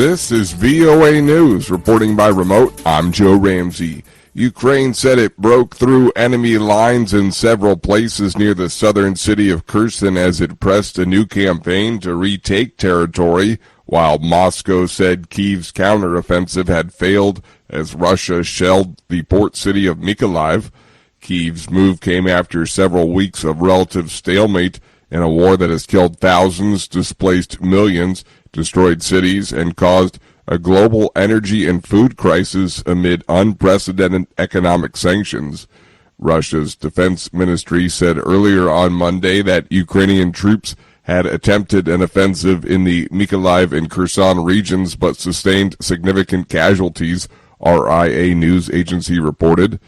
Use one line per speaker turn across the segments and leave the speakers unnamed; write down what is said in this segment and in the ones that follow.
This is VOA News. Reporting by remote, I'm Joe Ramsey. Ukraine said it broke through enemy lines in several places near the southern city of Kherson as it pressed a new campaign to retake territory, while Moscow said Kyiv's counteroffensive had failed as Russia shelled the port city of Mykolaiv. Kyiv's move came after several weeks of relative stalemate in a war that has killed thousands, displaced millions, destroyed cities, and caused a global energy and food crisis amid unprecedented economic sanctions. Russia's defense ministry said earlier on Monday that Ukrainian troops had attempted an offensive in the Mykolaiv and Kherson regions but sustained significant casualties, RIA news agency reported.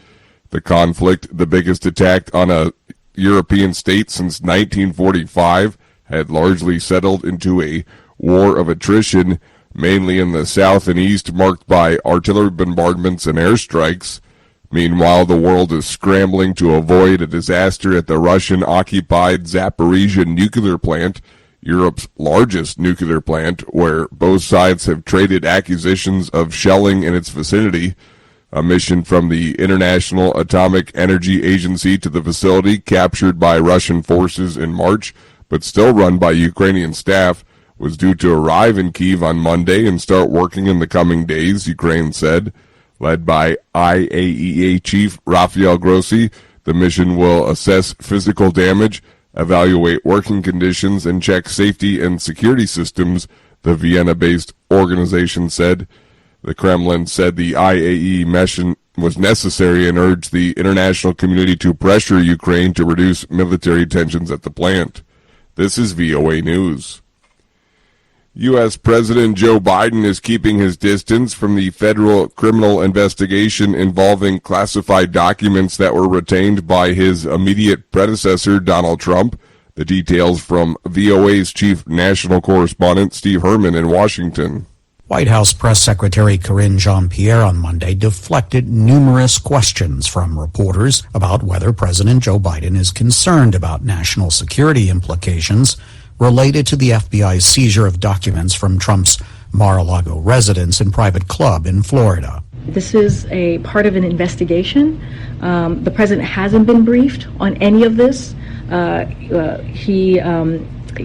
The conflict, the biggest attack on a European state since 1945, had largely settled into a war of attrition, mainly in the south and east, marked by artillery bombardments and airstrikes. Meanwhile, the world is scrambling to avoid a disaster at the Russian-occupied Zaporizhzhia nuclear plant, Europe's largest nuclear plant, where both sides have traded accusations of shelling in its vicinity. A mission from the International Atomic Energy Agency to the facility, captured by Russian forces in March, but still run by Ukrainian staff, was due to arrive in Kyiv on Monday and start working in the coming days, Ukraine said. Led by IAEA Chief Rafael Grossi, the mission will assess physical damage, evaluate working conditions, and check safety and security systems, the Vienna-based organization said. The Kremlin said the IAEA mission was necessary and urged the international community to pressure Ukraine to reduce military tensions at the plant. This is VOA News. U.S. President Joe Biden is keeping his distance from the federal criminal investigation involving classified documents that were retained by his immediate predecessor, Donald Trump. The details from VOA's chief national correspondent, Steve Herman, in Washington.
White House Press Secretary Karine Jean-Pierre on Monday deflected numerous questions from reporters about whether President Joe Biden is concerned about national security implications related to the FBI's seizure of documents from Trump's Mar-a-Lago residence and private club in Florida.
This is a part of an investigation. The president hasn't been briefed on any of this.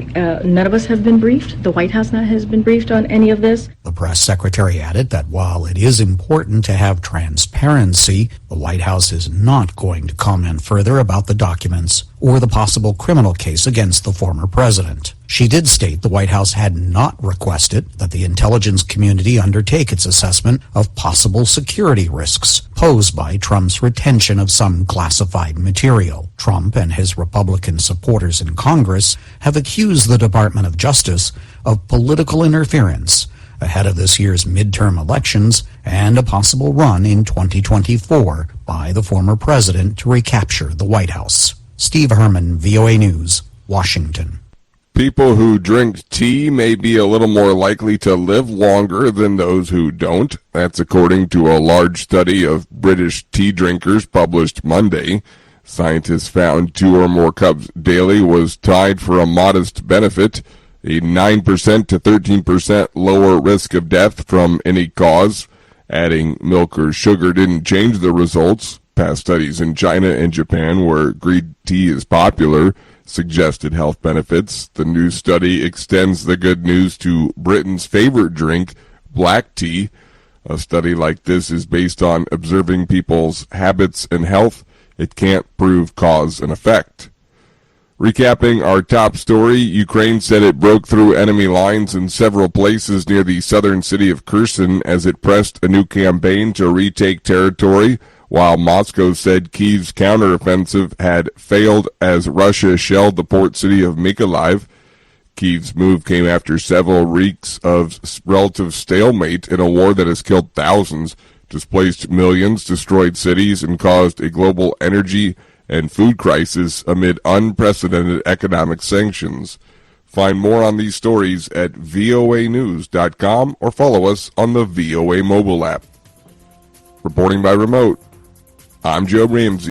None of us have been briefed. The White House has been briefed on any of this.
The press secretary added that while it is important to have transparency, the White House is not going to comment further about the documents or the possible criminal case against the former president. She did state the White House had not requested that the intelligence community undertake its assessment of possible security risks posed by Trump's retention of some classified material. Trump and his Republican supporters in Congress have accused the Department of Justice of political interference ahead of this year's midterm elections and a possible run in 2024 by the former president to recapture the White House. Steve Herman, VOA News, Washington.
People who drink tea may be a little more likely to live longer than those who don't. That's according to a large study of British tea drinkers published Monday. Scientists found 2 or more cups daily was tied for a modest benefit, a 9% to 13% lower risk of death from any cause. Adding milk or sugar didn't change the results. Past studies in China and Japan, where green tea is popular, suggested health benefits. The new study extends the good news to Britain's favorite drink, black tea. A study like this is based on observing people's habits and health. It can't prove cause and effect. Recapping our top story, Ukraine said it broke through enemy lines in several places near the southern city of Kherson as it pressed a new campaign to retake territory, while Moscow said Kyiv's counteroffensive had failed as Russia shelled the port city of Mykolaiv. Kyiv's move came after several weeks of relative stalemate in a war that has killed thousands, displaced millions, destroyed cities, and caused a global energy and food crisis amid unprecedented economic sanctions. Find more on these stories at voanews.com or follow us on the VOA mobile app. Reporting by remote, I'm Joe Ramsey.